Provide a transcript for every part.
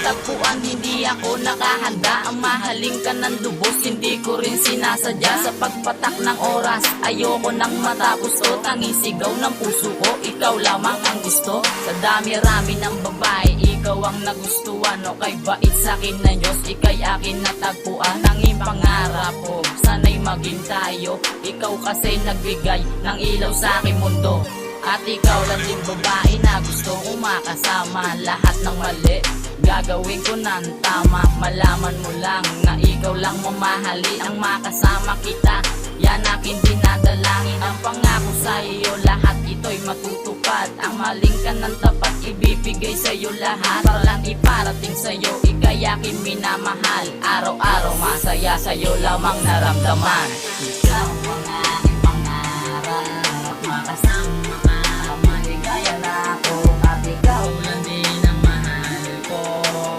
natagpuan, hindi ako nakahanda. Ang mahaling ka ng lubos, hindi ko rin sinasadya. Sa pagpatak ng oras, ayoko nang matapos to. Tanging sigaw ng puso ko, ikaw lamang ang gusto. Sa dami-rami ng babae, ikaw ang nagustuhan. O kay bait sa'kin na Diyos, ika'y akin natagpuan. Tanging pangarap ko, sana'y maging tayo. Ikaw kasi nagbigay ng ilaw sa aking mundo. At ikaw lang din babae na gusto ko makasama. Lahat ng mali, gagawin ko ng tama. Malaman mo lang na ikaw lang mamahali. Ang makasama kita, yan aking dinadalangin. Ang pangako sa iyo, lahat ito'y matutupad. Ang maling ka ng tapat, ibibigay sa iyo lahat. Para lang iparating sa iyo, ika'y aking minamahal. Araw-araw masaya sa iyo lamang naramdaman. Ikaw ang aking pangarap, makasama ka, maligaya na ako. At ikaw lang din ang mahal ko.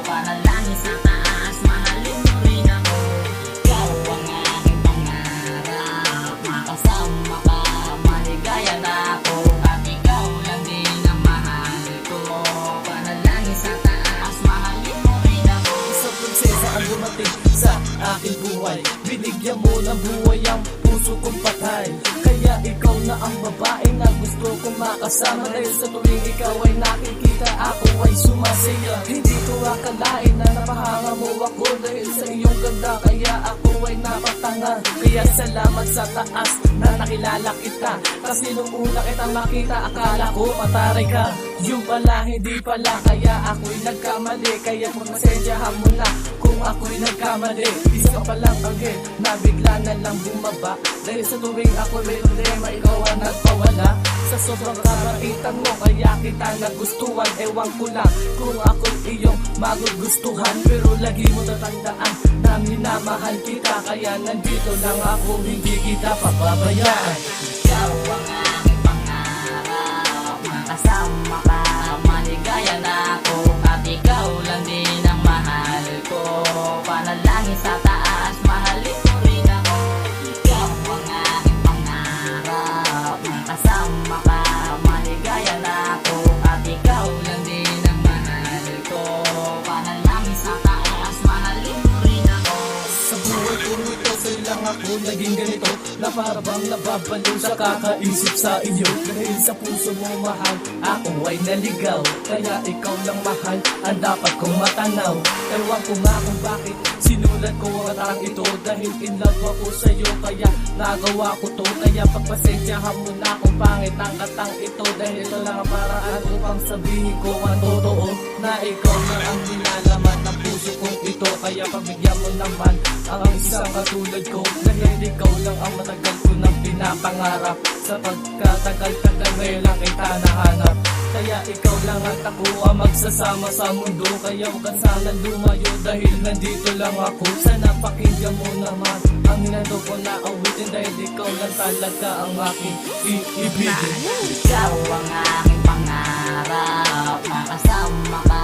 Panalangin sa taas, mahalin mo rin ako. Ikaw ang aking pangarap, makasama ka, maligaya na ako. At ikaw lang din ang mahal ko. Panalangin sa taas, mahalin mo rin ako. Isang prinsesa ang dumating sa aking buhay. Binigyan mo ng buhay ang puso kong patay. Kaya ikaw na ang babae na gusto kong makasama. Dahil sa tuwing ikaw ay nakikita, ako ay sumasaya. Hindi ko akalain na napahanga mo ako. Dahil sa iyong ganda, kaya ako ay napatanga. Kaya salamat sa taas na nakilala kita. Kasi nung una kita makita, akala ko mataray ka. Yung pala, hindi pala, kaya ako'y nagkamali. Kaya pagmasensyahan mo na kung ako'y nagkamali. Isa ka palang anghel na bigla na lang bumaba. Dahil sa tuwing ako'y may problema, ikaw ang nagpawala. Sa sobrang kabaitan mo, kaya kita nagustuhan. Ewan ko lang kung ako'y iyong magugustuhan. Pero lagi mo tatandaan na minamahal kita. Kaya nandito lang ako, hindi kita papabayaan. Ikaw ang aking pangarap, makasama ka, maligaya na ako. At ikaw lang din ang mahal ko. Panalangin sa taas, mahalin mo rin ako. Ikaw ang aking pangarap, makasama ka, maligaya na ako. At ikaw lang din ang mahal ko. Panalangin sa taas, mahalin mo rin ako. Sa buhay ko ito, sa'yo lang ako naging ganito. Na para bang nababaliw sa kakaisip sa iyo. Dahil sa puso mo mahal, ako ay naligaw. Kaya ikaw lang mahal, ang dapat kong matanaw. Ewan ko nga kung bakit sinulat ko ang katang ito. Dahil in love ako sa'yo, kaya nagawa ko to. Kaya pagpasensyahan mo na kung pangit ang katang ito. Dahil ito lang ang paraan upang sabihin ko ang totoo. Na ikaw na ang dinalaman ng puso kong ito. Kaya pabigyan mo naman ang isang katulad ko. Dahil ikaw lang ang matagal ko nang pinapangarap. Sa pagkatagal-tagal ngayon lang kita nahanap. Kaya ikaw lang at ako ang magsasama sa mundo. Kaya huwag ka sana lumayo dahil nandito lang ako. Sana pakinggan mo naman ang hinando ko na awitin. Dahil ikaw lang talaga ang aking iibigin. Ikaw ang aking pangarap, makasama ka,